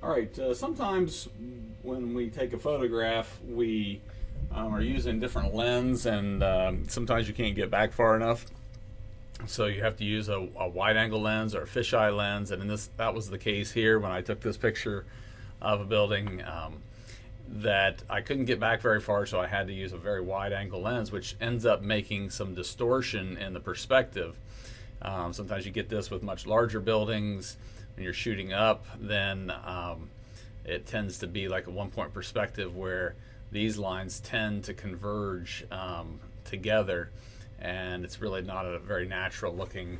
All right, sometimes when we take a photograph, we are using different lens, and sometimes you can't get back far enough. So you have to use a wide angle lens or a fisheye lens, and that was the case here when I took this picture of a building. That I couldn't get back very far, so I had to use a very wide angle lens, which ends up making some distortion in the perspective. Sometimes you get this with much larger buildings. When you're shooting up, then it tends to be like a one-point perspective where these lines tend to converge together, and it's really not a very natural looking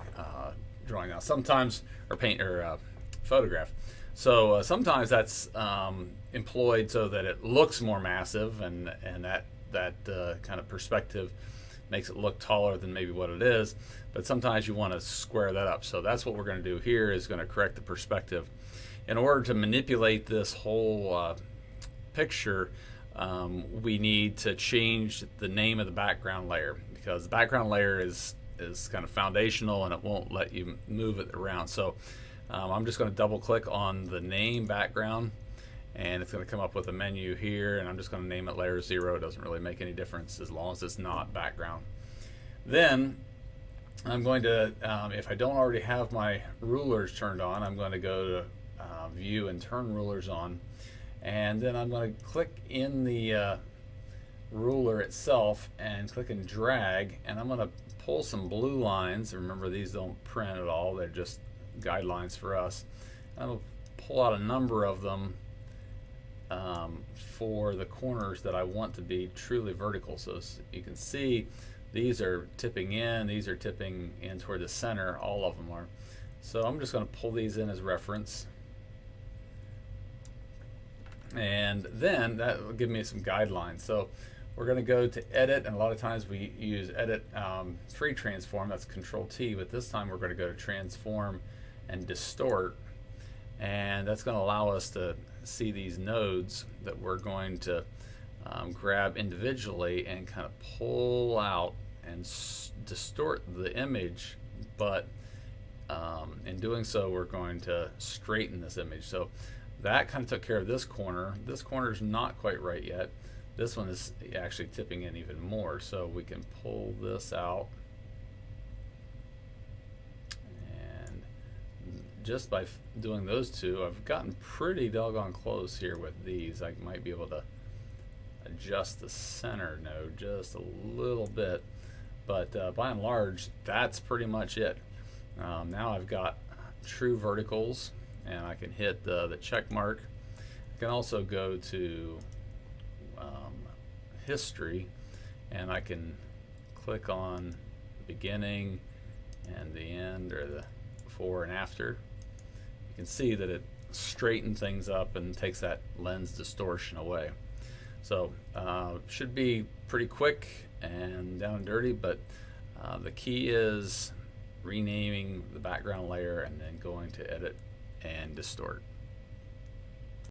drawing now. Sometimes, or paint, or photograph. So sometimes that's employed so that it looks more massive, and that kind of perspective makes it look taller than maybe what it is. But sometimes you want to square that up. So that's what we're going to do here, is going to correct the perspective. In order to manipulate this whole picture, we need to change the name of the background layer, because the background layer is kind of foundational and it won't let you move it around. So I'm just going to double click on the name background, and it's going to come up with a menu here, and I'm just going to name it layer 0. It doesn't really make any difference as long as it's not background. Then I'm going to, if I don't already have my rulers turned on, I'm going to go to view and turn rulers on, and then I'm going to click in the ruler itself and click and drag, and I'm going to pull some blue lines. Remember, these don't print at all, they're just guidelines for us. I'm going to pull out a number of them for the corners that I want to be truly vertical. So you can see these are tipping in, these are tipping in toward the center, all of them are. So I'm just going to pull these in as reference, and then that will give me some guidelines. So we're going to go to edit, and a lot of times we use edit free transform, that's Control T, but this time we're going to go to transform and distort, and that's going to allow us to see these nodes that we're going to grab individually and kind of pull out and distort the image, but in doing so we're going to straighten this image. So that kind of took care of this corner. This corner is not quite right yet. This one is actually tipping in even more, so we can pull this out, and just by doing those two, I've gotten pretty doggone close here with these. I might be able to adjust the center node just a little bit, but by and large, that's pretty much it. Now I've got true verticals, and I can hit the check mark. I can also go to history, and I can click on the beginning and the end, or the before and after. You can see that it straightens things up and takes that lens distortion away. So should be pretty quick and down and dirty, but the key is renaming the background layer and then going to edit and distort.